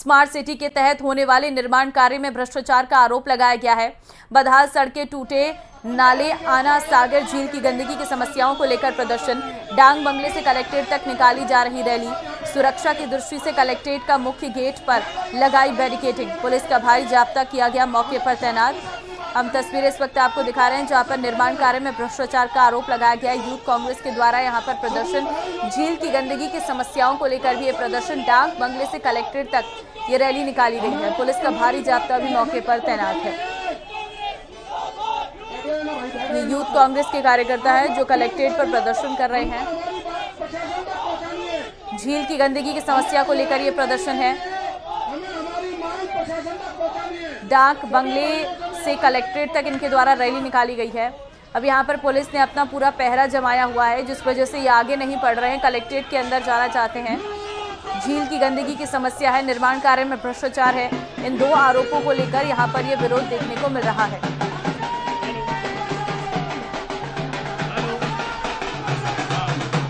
Smart city के तहत होने वाले निर्माण कार्य में भ्रष्टाचार का आरोप लगाया गया है। बदहाल सड़कें, टूटे नाले, आना सागर झील की गंदगी की समस्याओं को लेकर प्रदर्शन। डांग बंगले से कलेक्ट्रेट तक निकाली जा रही रैली। सुरक्षा की दृष्टि से कलेक्ट्रेट का मुख्य गेट पर लगाई बैरिकेडिंग। पुलिस का भारी जाब्ता किया गया मौके पर तैनात। हम तस्वीरें इस वक्त आपको दिखा रहे हैं जहां पर निर्माण कार्य में भ्रष्टाचार का आरोप लगाया गया है। यूथ कांग्रेस के द्वारा यहां पर प्रदर्शन, झील की गंदगी की समस्याओं को लेकर भी ये प्रदर्शन। डाक बंगले से कलेक्ट्रेट तक ये रैली निकाली गई है। पुलिस का भारी जाब्ता भी मौके पर तैनात है। ये यूथ कांग्रेस के कार्यकर्ता है जो कलेक्ट्रेट पर प्रदर्शन कर रहे हैं। झील की गंदगी की समस्या को लेकर ये प्रदर्शन है। डाक बंगले से कलेक्ट्रेट तक इनके द्वारा रैली निकाली गई है। अब यहाँ पर पुलिस ने अपना पूरा पहरा जमाया हुआ है, जिस वजह से ये आगे नहीं बढ़ रहे हैं, कलेक्ट्रेट के अंदर जाना चाहते हैं। झील की गंदगी की समस्या है, निर्माण कार्य में भ्रष्टाचार है। इन दो आरोपों को लेकर यहाँ पर ये विरोध देखने को मिल रहा है।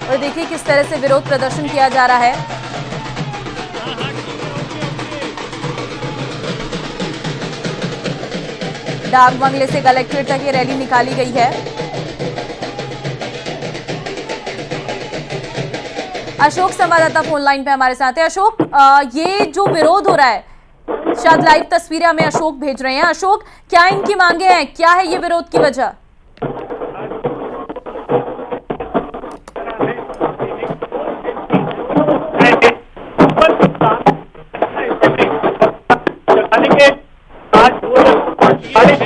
और देखिए किस तरह से विरोध प्रदर्शन किया जा रहा है। डाक बंगले से कलेक्ट्रेट तक ये रैली निकाली गई है। अशोक संवाददाता फोन लाइन पे हमारे साथ है। अशोक, ये जो विरोध हो रहा है, शायद लाइव तस्वीरें हमें अशोक भेज रहे हैं। अशोक, क्या इनकी मांगे हैं, क्या है ये विरोध की वजह?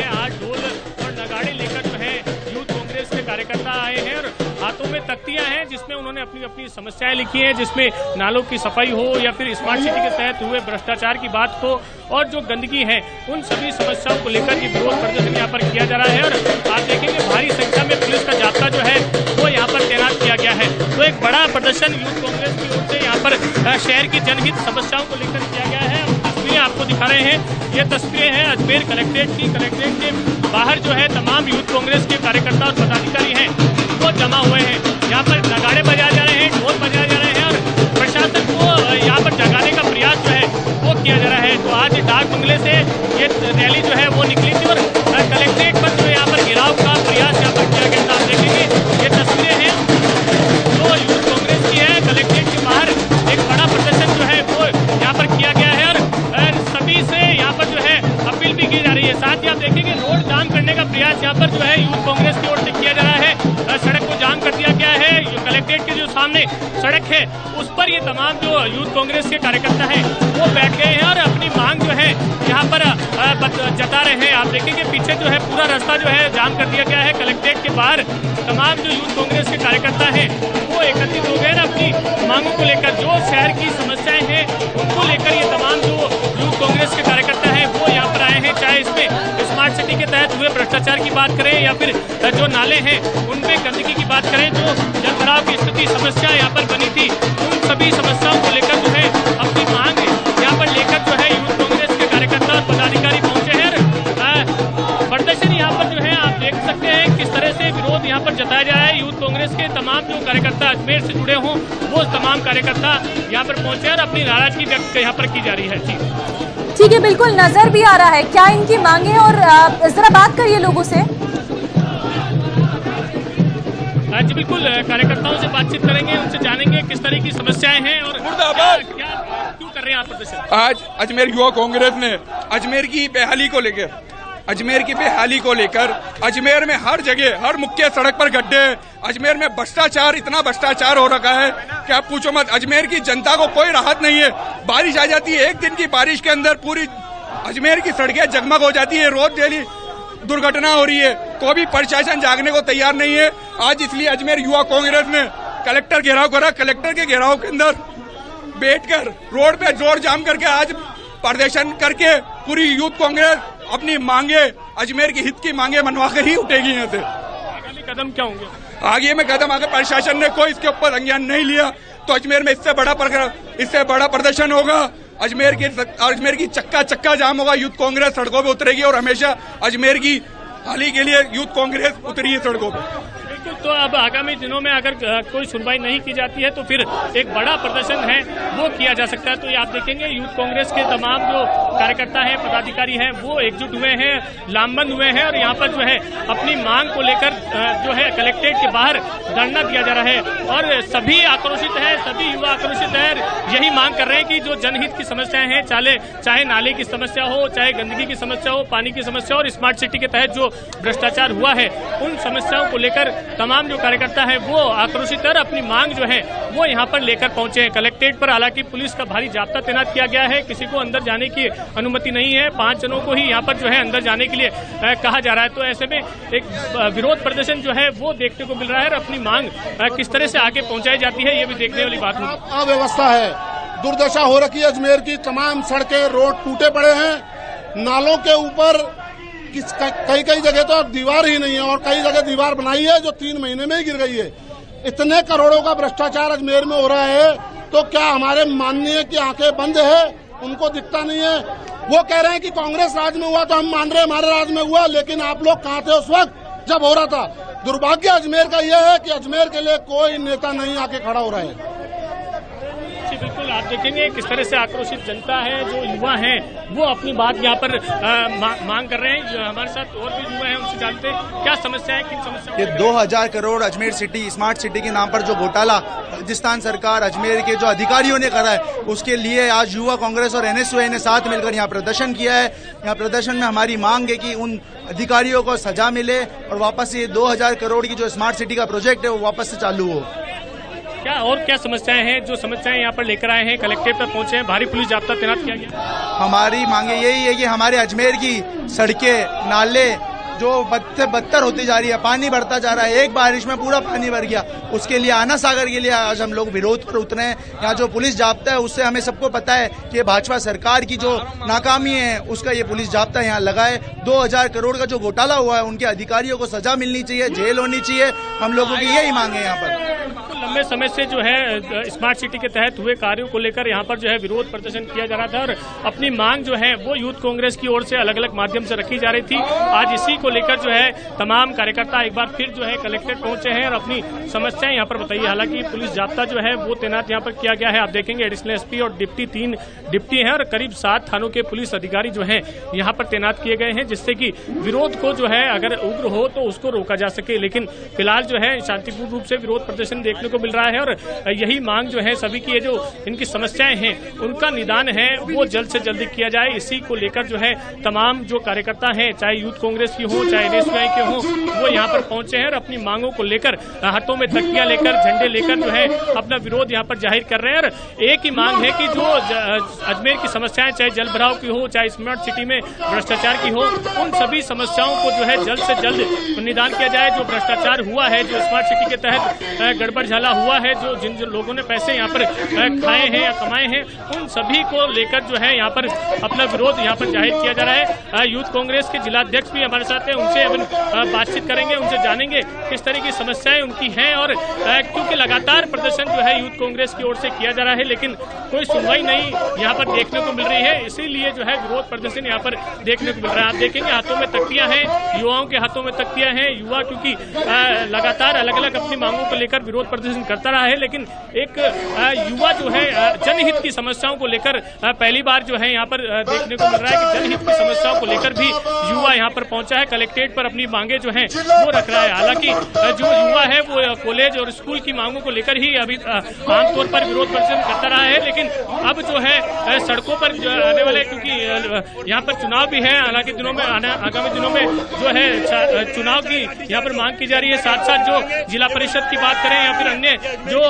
आज ढोल और नगाड़े लेकर जो है यूथ कांग्रेस के कार्यकर्ता आए हैं और हाथों में तख्तियां हैं जिसमें उन्होंने अपनी अपनी समस्याएं लिखी हैं, जिसमें नालों की सफाई हो या फिर स्मार्ट सिटी के तहत हुए भ्रष्टाचार की बात हो और जो गंदगी है उन सभी समस्याओं को लेकर ये विरोध प्रदर्शन यहाँ पर किया जा रहा है। और आप देखेंगे भारी संख्या में पुलिस का जाब्ता जो है वो यहाँ पर तैनात किया गया है। तो एक बड़ा प्रदर्शन यूथ कांग्रेस की ओर से यहाँ पर शहर की जनहित समस्याओं को लेकर किया गया है। तस्वीरें आपको दिखा रहे हैं, ये तस्वीरें हैं अजमेर कलेक्ट्रेट की। कलेक्ट्रेट के बाहर जो है तमाम यूथ कांग्रेस के कार्यकर्ता और पदाधिकारी हैं वो जमा हुए हैं। यहाँ पर नगाड़े बजाए जा रहे हैं, ढोल बजाए जा रहे हैं और प्रशासन को यहाँ पर जगाने का प्रयास जो है वो किया जा रहा है। तो आज डाक बंगले से ये रैली जो है वो निकली थी और कलेक्ट्रेट पर जो यहाँ पर घेराव का प्रयास यहाँ पर किया गया। आप देखेंगे ये तस्वीरें हैं जो यूथ कांग्रेस की है। कलेक्ट्रेट के बाहर एक बड़ा प्रदर्शन जो है वो यहाँ पर किया गया है और सभी से यहाँ पर जो है अपील भी की जा रही है। साथ ही आप देखेंगे रोड जाम करने का प्रयास यहाँ पर जो है यूथ कांग्रेस की ओर से किया जा रहा है। सड़क को जाम कर दिया गया है। कलेक्ट्रेट के जो सामने सड़क है उस पर ये तमाम जो यूथ कांग्रेस के कार्यकर्ता हैं वो बैठ गए हैं और अपनी मांग जो है यहाँ पर जता रहे हैं। आप देखेंगे पीछे जो है पूरा रास्ता जो है जाम कर दिया गया है। कलेक्ट्रेट के बाहर तमाम जो यूथ कांग्रेस के कार्यकर्ता हैं वो एकत्रित हो गए हैं अपनी मांगों को लेकर। जो शहर की समस्याएं हैं उनको लेकर ये तमाम जो यूथ कांग्रेस के कार्यकर्ता हैं वो यहाँ पर आए हैं। चाहे इसमें स्मार्ट सिटी के तहत हुए भ्रष्टाचार की बात करें या फिर जो नाले हैं उनमें गंदगी की बात करें, जो जलभराव की स्थिति समस्या यहाँ पर बनी थी, उन सभी समस्याओं को लेकर जो है अपनी मांग यहाँ पर लेकर जो है यूथ कांग्रेस के कार्यकर्ता और पदाधिकारी पहुंचे हैं। प्रदर्शन यहाँ पर जो है आप देख सकते हैं किस तरह से विरोध यहाँ पर जताया जा रहा है। यूथ कांग्रेस के तमाम जो कार्यकर्ता अजमेर से जुड़े हों वो तमाम कार्यकर्ता यहाँ पर पहुंचे और अपनी नाराजगी व्यक्त यहाँ पर की जा रही है। जी ठीक है, बिल्कुल नजर भी आ रहा है। क्या इनकी मांगे है और जरा बात करिए लोगों से। जी बिल्कुल, कार्यकर्ताओं से बातचीत करेंगे, उनसे जानेंगे किस तरह की समस्याएं हैं और क्या क्यों कर रहे हैं आप प्रदर्शन। आज अजमेर युवा कांग्रेस ने अजमेर की बेहाली को लेकर अजमेर में हर जगह हर मुख्य सड़क पर गड्ढे, अजमेर में भ्रष्टाचार, इतना भ्रष्टाचार हो रखा है कि आप पूछो मत। अजमेर की जनता को कोई राहत नहीं है। बारिश आ जाती है, एक दिन की बारिश के अंदर पूरी अजमेर की सड़कें जगमग हो जाती है। रोज डेली दुर्घटना हो रही है, तो भी प्रशासन जागने को तैयार नहीं है। आज इसलिए अजमेर युवा कांग्रेस ने कलेक्टर घेराव करा। कलेक्टर के घेराव के अंदर बैठकर रोड पे जोर जाम करके आज प्रदर्शन करके पूरी यूथ कांग्रेस अपनी मांगे, अजमेर की हित की मांगे मनवा कर ही उठेगी यहाँ से। आगामी कदम क्या होंगे? आगे में कदम अगर प्रशासन ने कोई इसके ऊपर संज्ञान नहीं लिया तो अजमेर में इससे बड़ा प्रदर्शन होगा। अजमेर की चक्का जाम होगा। यूथ कांग्रेस सड़कों पे उतरेगी और हमेशा अजमेर की हाल ही के लिए यूथ कांग्रेस उतरी है सड़कों पे। बिल्कुल, तो अब आगामी दिनों में अगर कोई सुनवाई नहीं की जाती है तो फिर एक बड़ा प्रदर्शन है वो किया जा सकता है। तो ये आप देखेंगे यूथ कांग्रेस के तमाम जो कार्यकर्ता हैं, पदाधिकारी हैं, वो एकजुट हुए हैं, लामबंद हुए हैं और यहाँ पर जो है अपनी मांग को लेकर जो है कलेक्ट्रेट के बाहर धरना दिया जा रहा है और सभी आक्रोशित है, सभी युवा आक्रोशित है, यही मांग कर रहे हैं कि जो जनहित की समस्याएं हैं, चाहे नाले की समस्या हो, चाहे गंदगी की समस्या हो, पानी की समस्या और स्मार्ट सिटी के तहत जो भ्रष्टाचार हुआ है, उन समस्याओं को लेकर तमाम जो कार्यकर्ता है वो आक्रोशित है और अपनी मांग जो है वो यहाँ पर लेकर पहुंचे हैं। कलेक्ट्रेट पर हालांकि पुलिस का भारी जाब्ता तैनात किया गया है, किसी को अंदर जाने की अनुमति नहीं है, 5 जनों को ही यहाँ पर जो है अंदर जाने के लिए कहा जा रहा है। तो ऐसे में एक विरोध प्रदर्शन जो है वो देखने को मिल रहा है और अपनी मांग किस तरह से आगे पहुंचाई जाती है ये भी देखने वाली बात होगी। अव्यवस्था है, दुर्दशा हो रखी है अजमेर की, तमाम सड़कें रोड टूटे पड़े हैं, नालों के ऊपर कई जगह तो दीवार ही नहीं है और कई जगह दीवार बनाई है जो 3 महीने में ही गिर गई है। इतने करोड़ों का भ्रष्टाचार अजमेर में हो रहा है तो क्या हमारे माननीय की आंखें बंद है, उनको दिखता नहीं है? वो कह रहे हैं कि कांग्रेस राज में हुआ तो हम मान रहे हैं हमारे राज में हुआ, लेकिन आप लोग कहाँ थे उस वक्त जब हो रहा था? दुर्भाग्य अजमेर का यह है कि अजमेर के लिए कोई नेता नहीं आके खड़ा हो रहा है। बिल्कुल, आप देखेंगे किस तरह से आक्रोशित जनता है, जो युवा हैं वो अपनी बात यहाँ पर मांग कर रहे हैं। हमारे साथ और भी युवा हैं, उनसे जानते हैं क्या समस्या है, किन समस्याओं। ये 2000 crore Ajmer city smart city के नाम पर जो घोटाला राजस्थान सरकार अजमेर के जो अधिकारियों ने करा है, उसके लिए आज युवा कांग्रेस और एनएसयूआई ने साथ मिलकर यहाँ प्रदर्शन किया है। यहाँ प्रदर्शन में हमारी मांग है कि उन अधिकारियों को सजा मिले और वापस ये 2000 करोड़ की जो स्मार्ट सिटी का प्रोजेक्ट है वो वापस से चालू हो। क्या समस्याएं हैं, जो समस्याएं यहाँ पर लेकर आए हैं, कलेक्ट्रेट पर पहुंचे हैं, भारी पुलिस जाब्ता तैनात किया गया? हमारी मांगे यही है कि हमारे अजमेर की सड़कें, नाले जो बदतर होती जा रही है, पानी बढ़ता जा रहा है, एक बारिश में पूरा पानी भर गया, उसके लिए आना सागर के लिए आज हम लोग विरोध पर उतरे हैं। यहाँ जो पुलिस जाब्ता है उससे हमें सबको पता है कि भाजपा सरकार की जो नाकामी है उसका ये पुलिस जाब्ता यहाँ लगा है। 2000 करोड़ का जो घोटाला हुआ है उनके अधिकारियों को सजा मिलनी चाहिए, जेल होनी चाहिए, हम लोगों की यही मांग है। यहाँ पर लंबे समय से जो है स्मार्ट सिटी के तहत हुए कार्यों को लेकर यहाँ पर जो है विरोध प्रदर्शन किया जा रहा था और अपनी मांग जो है वो यूथ कांग्रेस की ओर से अलग अलग माध्यम से रखी जा रही थी। आज इसी को लेकर जो है तमाम कार्यकर्ता एक बार फिर जो है कलेक्ट्रेट पहुंचे हैं और अपनी समस्याएं यहाँ पर बताइए। हालांकि पुलिस जाब्ता जो है वो तैनात यहाँ पर किया गया है। आप देखेंगे एडिशनल एसपी और डिप्टी 3 डिप्टी हैं और करीब 7 थानों के पुलिस अधिकारी जो है यहाँ पर तैनात किए गए हैं, जिससे कि विरोध को जो है अगर उग्र हो तो उसको रोका जा सके। लेकिन फिलहाल जो है शांतिपूर्ण रूप से विरोध प्रदर्शन देखने को मिल रहा है और यही मांग जो है सभी की, जो इनकी समस्याएं हैं उनका निदान है वो जल्द से जल्द किया जाए। इसी को लेकर जो है तमाम जो कार्यकर्ता हैं, चाहे यूथ कांग्रेस की हो चाहे एनएसयूआई के हो, वो यहाँ पर पहुंचे हैं और अपनी मांगों को लेकर हाथों में तख्तियां लेकर, झंडे लेकर जो है अपना विरोध यहाँ पर जाहिर कर रहे हैं। और एक ही मांग है कि जो अजमेर की समस्याएं, चाहे जल भराव की हो चाहे स्मार्ट सिटी में भ्रष्टाचार की हो, उन सभी समस्याओं को जो है जल्द से जल्द निदान किया जाए। जो भ्रष्टाचार हुआ है, जो स्मार्ट सिटी के तहत गड़बड़ झाला हुआ है, जिन लोगों ने पैसे यहाँ पर खाए हैं या कमाए हैं, उन सभी को लेकर जो है यहाँ पर अपना विरोध यहाँ पर जाहिर किया जा रहा है। यूथ कांग्रेस के जिलाध्यक्ष भी हमारे साथ हैं, उनसे बातचीत करेंगे, उनसे जानेंगे किस तरह की समस्याएं उनकी हैं। और क्योंकि लगातार प्रदर्शन जो है यूथ कांग्रेस की ओर से किया जा रहा है लेकिन कोई सुनवाई नहीं यहाँ पर देखने को मिल रही है, इसीलिए जो है विरोध प्रदर्शन यहाँ पर देखने को मिल रहा है। आप देखेंगे हाथों में तख्तियां हैं, युवाओं के हाथों में तख्तियां हैं। युवा क्योंकि लगातार अलग अलग अपनी मांगों को लेकर विरोध प्रदर्शन करता रहा है, लेकिन एक युवा जो है जनहित की समस्याओं को लेकर पहली बार जो है यहाँ पर देखने को मिल रहा है कि जनहित की समस्याओं को लेकर भी युवा यहाँ पर पहुंचा है, कलेक्ट्रेट पर अपनी मांगे जो हैं वो रख रहा है। हालांकि जो युवा है वो कॉलेज और स्कूल की मांगों को लेकर ही अभी आमतौर पर विरोध प्रदर्शन करता रहा है, लेकिन अब जो है सड़कों पर आने वाले, क्योंकि यहाँ पर चुनाव भी है, हालांकि दिनों में आगामी दिनों में जो है चुनाव की यहाँ पर मांग की जा रही है। साथ साथ जो जिला परिषद की बात करें या फिर अन्य जो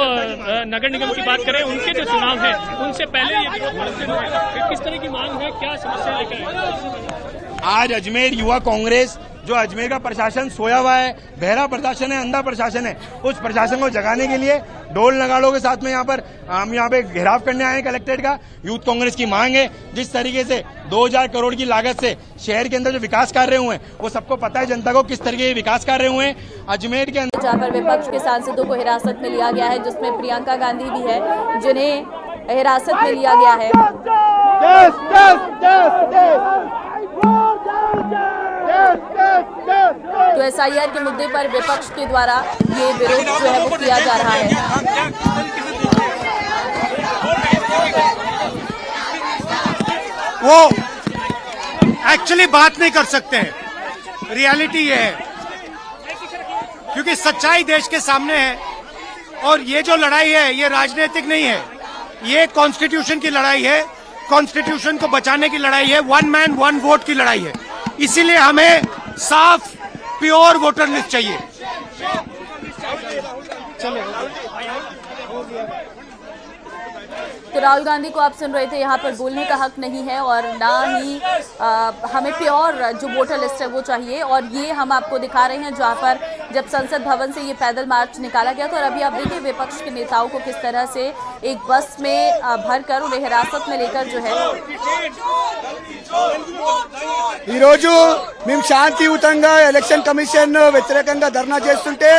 नगर निगम की बात करें, उनके जो चुनाव है उनसे पहले ये विरोध प्रदर्शन है। किस तरह की मांग है, क्या समस्या लेकर आज अजमेर युवा कांग्रेस, जो अजमेर का प्रशासन सोया हुआ है, बहरा प्रशासन है, अंधा प्रशासन है, उस प्रशासन को जगाने के लिए ढोल नगाड़ों के साथ में हम यहाँ पे घेराव करने आए हैं कलेक्ट्रेट का। यूथ कांग्रेस की मांग है, जिस तरीके से 2000 करोड़ की लागत से शहर के अंदर जो विकास कार्य हुए हैं वो सबको पता है जनता को, किस तरीके के विकास कार्य हुए हैं अजमेर के अंदर। जहाँ पर विपक्ष के सांसदों को हिरासत में लिया गया है, जिसमें प्रियंका गांधी भी है, जिन्हें हिरासत में लिया गया है। तो एसआईआर के मुद्दे पर विपक्ष के द्वारा ये विरोध जो है वो किया जा रहा है। वो एक्चुअली बात नहीं कर सकते हैं। रियलिटी ये है, क्योंकि सच्चाई देश के सामने है और ये जो लड़ाई है ये राजनीतिक नहीं है, ये कॉन्स्टिट्यूशन की लड़ाई है, कॉन्स्टिट्यूशन को बचाने की लड़ाई है, वन मैन वन वोट की लड़ाई है। इसीलिए हमें साफ प्योर वोटर लिस्ट चाहिए। तो राहुल गांधी को आप सुन रहे थे, यहाँ पर बोलने का हक नहीं है और ना ही हमें प्योर जो वोटर लिस्ट है वो चाहिए। और ये हम आपको दिखा रहे हैं जहाँ पर जब संसद भवन से ये पैदल मार्च निकाला गया था। और अभी आप देखिए विपक्ष के नेताओं को किस तरह से एक बस में भरकर उन्हें हिरासत में लेकर जो है ఈ రోజు మేము శాంతియుతంగా ఎలక్షన్ కమిషన్ వ్యతిరేకంగా ధర్నా చేస్తుంటే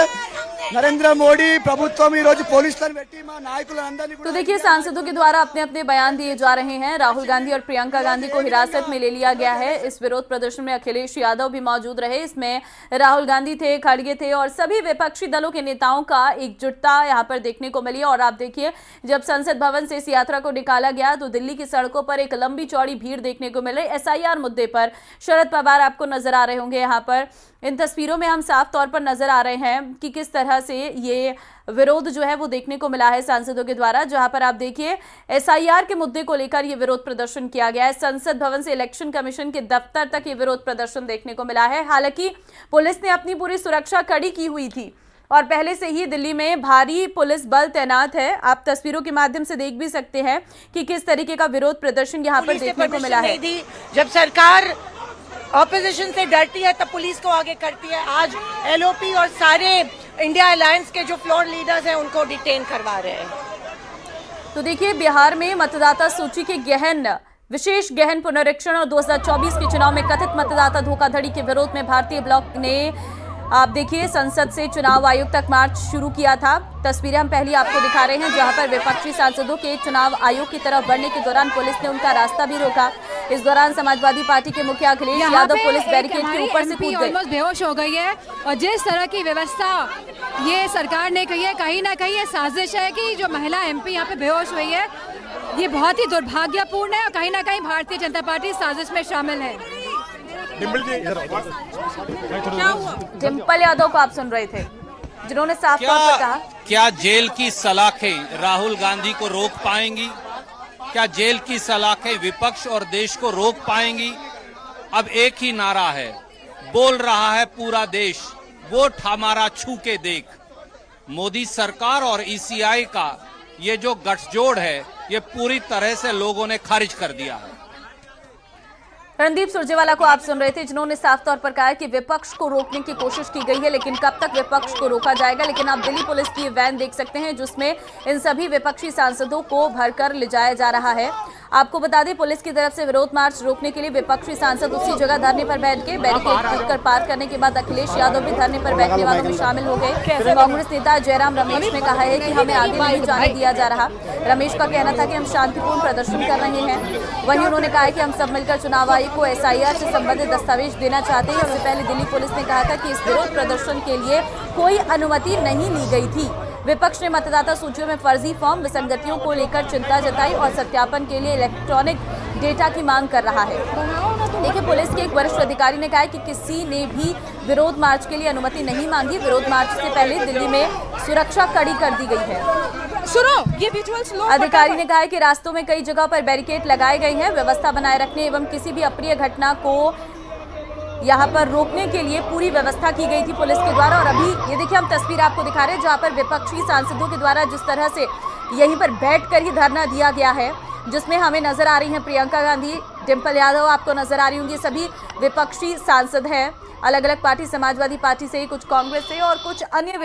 नरेंद्र मोदी प्रभुत्व ఈ రోజు పోలీసులను పెట్టి మా నాయకులందరినీ तो देखिए सांसदों के द्वारा अपने अपने बयान दिए जा रहे हैं। राहुल गांधी और प्रियंका गांधी को हिरासत में ले लिया गया है। इस विरोध प्रदर्शन में अखिलेश यादव भी मौजूद रहे। इसमें राहुल गांधी थे, खड़गे थे और सभी विपक्षी दलों के नेताओं का एकजुटता यहाँ पर देखने को मिली। और आप देखिए जब संसद भवन से इस यात्रा को निकाला गया तो दिल्ली की सड़कों पर एक लंबी चौड़ी भीड़ देखने को मिल रही। एसआईआर मुद्दे पर शरद पवार आपको नजर आ रहे होंगे। यहाँ पर इन तस्वीरों में हम साफ तौर पर नजर आ रहे हैं कि किस तरह से ये विरोध जो है वो देखने को मिला है सांसदों के द्वारा। जहां पर आप देखिए एसआईआर के मुद्दे को लेकर ये विरोध प्रदर्शन किया गया है। संसद भवन से इलेक्शन कमीशन के दफ्तर तक ये विरोध प्रदर्शन देखने को मिला है। हालांकि पुलिस ने अपनी पूरी सुरक्षा कड़ी की हुई थी और पहले से ही दिल्ली में भारी पुलिस बल तैनात है। आप तस्वीरों के माध्यम से देख भी सकते हैं कि किस तरीके का विरोध प्रदर्शन यहाँ पर देखने को मिला है। जब सरकार ऑपोजिशन से डरती है तब पुलिस को आगे करती है। आज एलओपी और सारे इंडिया अलायंस के जो फ्लोर लीडर्स हैं उनको डिटेन करवा रहे हैं। तो देखिए बिहार में मतदाता सूची के विशेष गहन पुनरीक्षण और 2024 के चुनाव में कथित मतदाता धोखाधड़ी के विरोध में भारतीय ब्लॉक ने आप देखिए संसद से चुनाव आयोग तक मार्च शुरू किया था। तस्वीरें हम पहले आपको दिखा रहे हैं जहां पर विपक्षी सांसदों के चुनाव आयोग की तरफ बढ़ने के दौरान पुलिस ने उनका रास्ता भी रोका। इस दौरान समाजवादी पार्टी के मुखिया अखिलेश यादव पुलिस बैरिकेड के ऊपर से कूद गए। बेहोश हो गई है और जिस तरह की व्यवस्था ये सरकार ने कही है, कहीं ना कहीं ये साजिश है कि जो महिला एमपी यहाँ पे बेहोश हुई है ये बहुत ही दुर्भाग्यपूर्ण है और कहीं ना कहीं भारतीय जनता पार्टी साजिश में शामिल है। डिम्पल यादव को आप सुन रहे थे जिन्होंने साफ तौर पर कहा, क्या जेल की सलाखें राहुल गांधी को रोक पाएंगी? क्या जेल की सलाखें विपक्ष और देश को रोक पाएंगी? अब एक ही नारा है, बोल रहा है पूरा देश, वोट हमारा छू के देख। मोदी सरकार और ईसीआई का ये जो गठजोड़ है ये पूरी तरह से लोगों ने खारिज कर दिया है। रणदीप सुरजेवाला को आप सुन रहे थे जिन्होंने साफ तौर पर कहा कि विपक्ष को रोकने की कोशिश की गई है लेकिन कब तक विपक्ष को रोका जाएगा। लेकिन आप दिल्ली पुलिस की वैन देख सकते हैं जिसमें इन सभी विपक्षी सांसदों को भरकर ले जाया जा रहा है। आपको बता दें पुलिस की तरफ से विरोध मार्च रोकने के लिए विपक्षी सांसद उसी जगह धरने पर बैठ गए। बैरिकेड कूदकर पार करने के बाद अखिलेश यादव भी धरने पर बैठने वालों में शामिल हो गए। कांग्रेस नेता जयराम रमेश ने कहा है कि हमें आगे नहीं जाने दिया जा रहा। रमेश का कहना था कि हम शांतिपूर्ण प्रदर्शन कर रहे हैं। वहीं उन्होंने कहा कि हम सब मिलकर चुनाव आयोग को एसआईआर से संबंधित दस्तावेज देना चाहते हैं। इससे पहले दिल्ली पुलिस ने कहा था कि इस विरोध प्रदर्शन के लिए कोई अनुमति नहीं ली गई थी। विपक्ष ने मतदाता सूचियों में फर्जी फॉर्म विसंगतियों को लेकर चिंता जताई और सत्यापन के लिए इलेक्ट्रॉनिक डेटा की मांग कर रहा है। देखिए पुलिस के एक वरिष्ठ अधिकारी ने कहा कि किसी ने भी विरोध मार्च के लिए अनुमति नहीं मांगी। विरोध मार्च से पहले दिल्ली में सुरक्षा कड़ी कर दी गई है। सुनो ये विजुअल्स लो। अधिकारी ने कहा कि रास्तों में कई जगह पर बैरिकेड लगाए गए हैं। व्यवस्था बनाए रखने एवं किसी भी अप्रिय घटना को यहाँ पर रोकने के लिए पूरी व्यवस्था की गई थी पुलिस के द्वारा। और अभी ये देखिए हम तस्वीर आपको दिखा रहे हैं जहाँ पर विपक्षी सांसदों के द्वारा जिस तरह से यहीं पर बैठकर ही धरना दिया गया है जिसमें हमें नजर आ रही हैं प्रियंका गांधी, डिम्पल यादव आपको नजर आ रही होंगी। सभी विपक्षी सांसद हैं, अलग अलग पार्टी, समाजवादी पार्टी से, कुछ कांग्रेस से और कुछ अन्य